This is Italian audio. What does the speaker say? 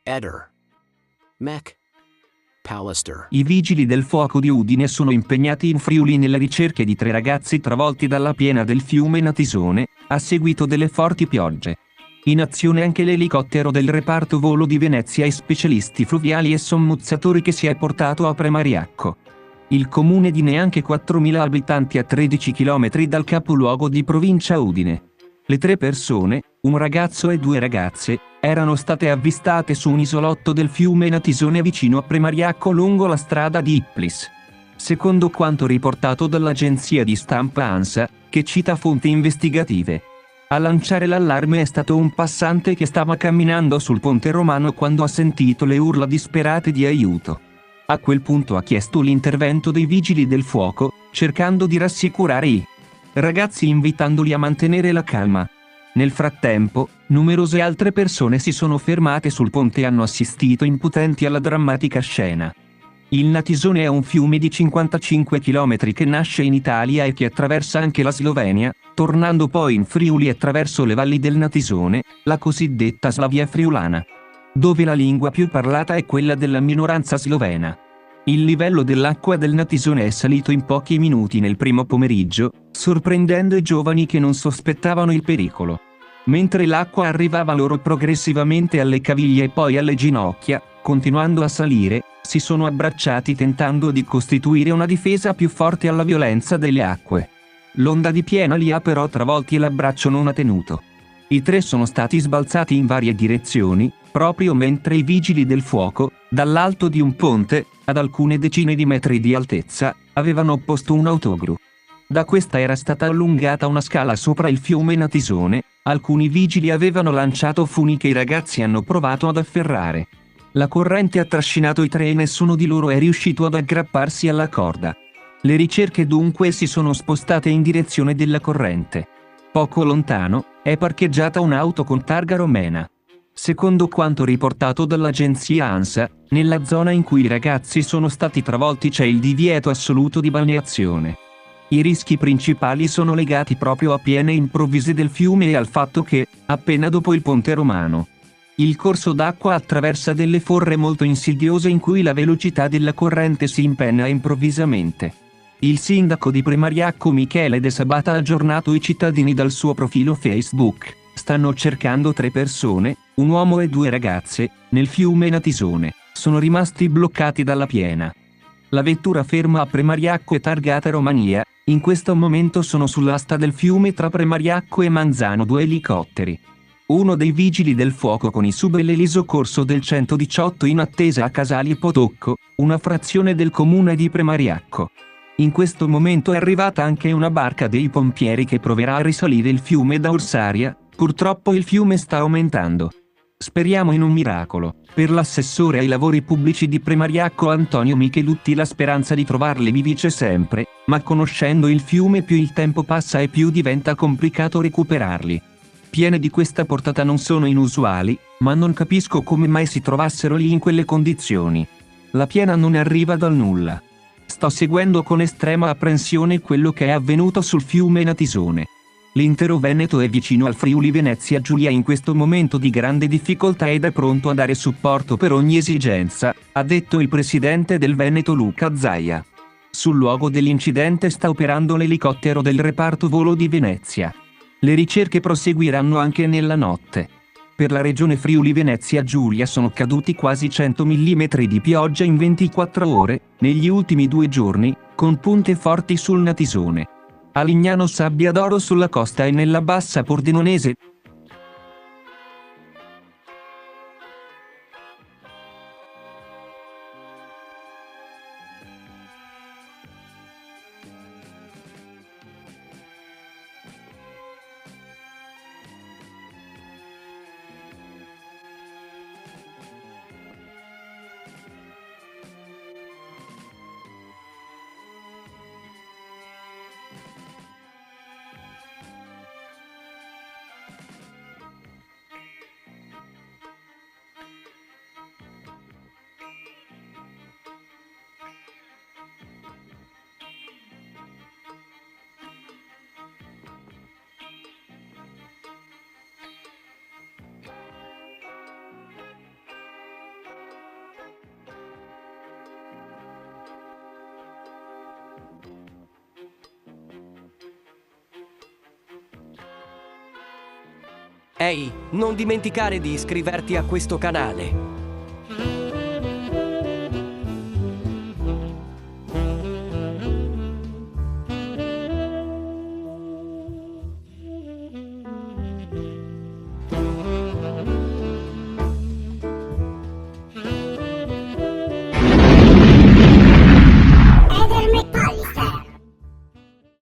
Eder. Mech. Pallister. I vigili del fuoco di Udine sono impegnati in Friuli nelle ricerche di 3 ragazzi travolti dalla piena del fiume Natisone, a seguito delle forti piogge. In azione anche l'elicottero del reparto volo di Venezia e specialisti fluviali e sommozzatori che si è portato a Premariacco. Il comune di neanche 4.000 abitanti a 13 km dal capoluogo di provincia Udine. Le 3 persone, un ragazzo e 2 ragazze, erano state avvistate su un isolotto del fiume Natisone vicino a Premariacco lungo la strada di Ipplis. Secondo quanto riportato dall'agenzia di stampa ANSA, che cita fonti investigative. A lanciare l'allarme è stato un passante che stava camminando sul ponte romano quando ha sentito le urla disperate di aiuto. A quel punto ha chiesto l'intervento dei vigili del fuoco, cercando di rassicurare i ragazzi invitandoli a mantenere la calma. Nel frattempo, numerose altre persone si sono fermate sul ponte e hanno assistito impotenti alla drammatica scena. Il Natisone è un fiume di 55 km che nasce in Italia e che attraversa anche la Slovenia, tornando poi in Friuli attraverso le valli del Natisone, la cosiddetta Slavia friulana, dove la lingua più parlata è quella della minoranza slovena. Il livello dell'acqua del Natisone è salito in pochi minuti nel primo pomeriggio, sorprendendo i giovani che non sospettavano il pericolo. Mentre l'acqua arrivava loro progressivamente alle caviglie e poi alle ginocchia, continuando a salire, si sono abbracciati tentando di costituire una difesa più forte alla violenza delle acque. L'onda di piena li ha però travolti e l'abbraccio non ha tenuto. I 3 sono stati sbalzati in varie direzioni, proprio mentre i vigili del fuoco, dall'alto di un ponte, ad alcune decine di metri di altezza, avevano posto un autogru. Da questa era stata allungata una scala sopra il fiume Natisone, alcuni vigili avevano lanciato funi che i ragazzi hanno provato ad afferrare. La corrente ha trascinato i 3 e nessuno di loro è riuscito ad aggrapparsi alla corda. Le ricerche dunque si sono spostate in direzione della corrente. Poco lontano, è parcheggiata un'auto con targa romena. Secondo quanto riportato dall'agenzia ANSA, nella zona in cui i ragazzi sono stati travolti c'è il divieto assoluto di balneazione. I rischi principali sono legati proprio a piene improvvise del fiume e al fatto che, appena dopo il ponte romano, il corso d'acqua attraversa delle forre molto insidiose in cui la velocità della corrente si impenna improvvisamente. Il sindaco di Premariacco Michele De Sabata ha aggiornato i cittadini dal suo profilo Facebook. Stanno cercando 3 persone, un uomo e 2 ragazze, nel fiume Natisone. Sono rimasti bloccati dalla piena. La vettura ferma a Premariacco e targata Romania. In questo momento sono sull'asta del fiume tra Premariacco e Manzano 2 elicotteri. Uno dei vigili del fuoco con i sub e l'elisoccorso del 118 in attesa a Casali Potocco, una frazione del comune di Premariacco. In questo momento è arrivata anche una barca dei pompieri che proverà a risalire il fiume da Orsaria. Purtroppo il fiume sta aumentando. Speriamo in un miracolo. Per l'assessore ai lavori pubblici di Premariacco Antonio Michelutti la speranza di trovarli vivi c'è sempre, ma conoscendo il fiume più il tempo passa e più diventa complicato recuperarli. Piene di questa portata non sono inusuali, ma non capisco come mai si trovassero lì in quelle condizioni. La piena non arriva dal nulla. Sto seguendo con estrema apprensione quello che è avvenuto sul fiume Natisone. L'intero Veneto è vicino al Friuli Venezia Giulia in questo momento di grande difficoltà ed è pronto a dare supporto per ogni esigenza, ha detto il presidente del Veneto Luca Zaia. Sul luogo dell'incidente sta operando l'elicottero del reparto volo di Venezia. Le ricerche proseguiranno anche nella notte. Per la regione Friuli Venezia Giulia sono caduti quasi 100 mm di pioggia in 24 ore, negli ultimi 2 giorni, con punte forti sul Natisone. A Lignano sabbia d'oro sulla costa e nella bassa Pordenonese. Ehi, non dimenticare di iscriverti a questo canale.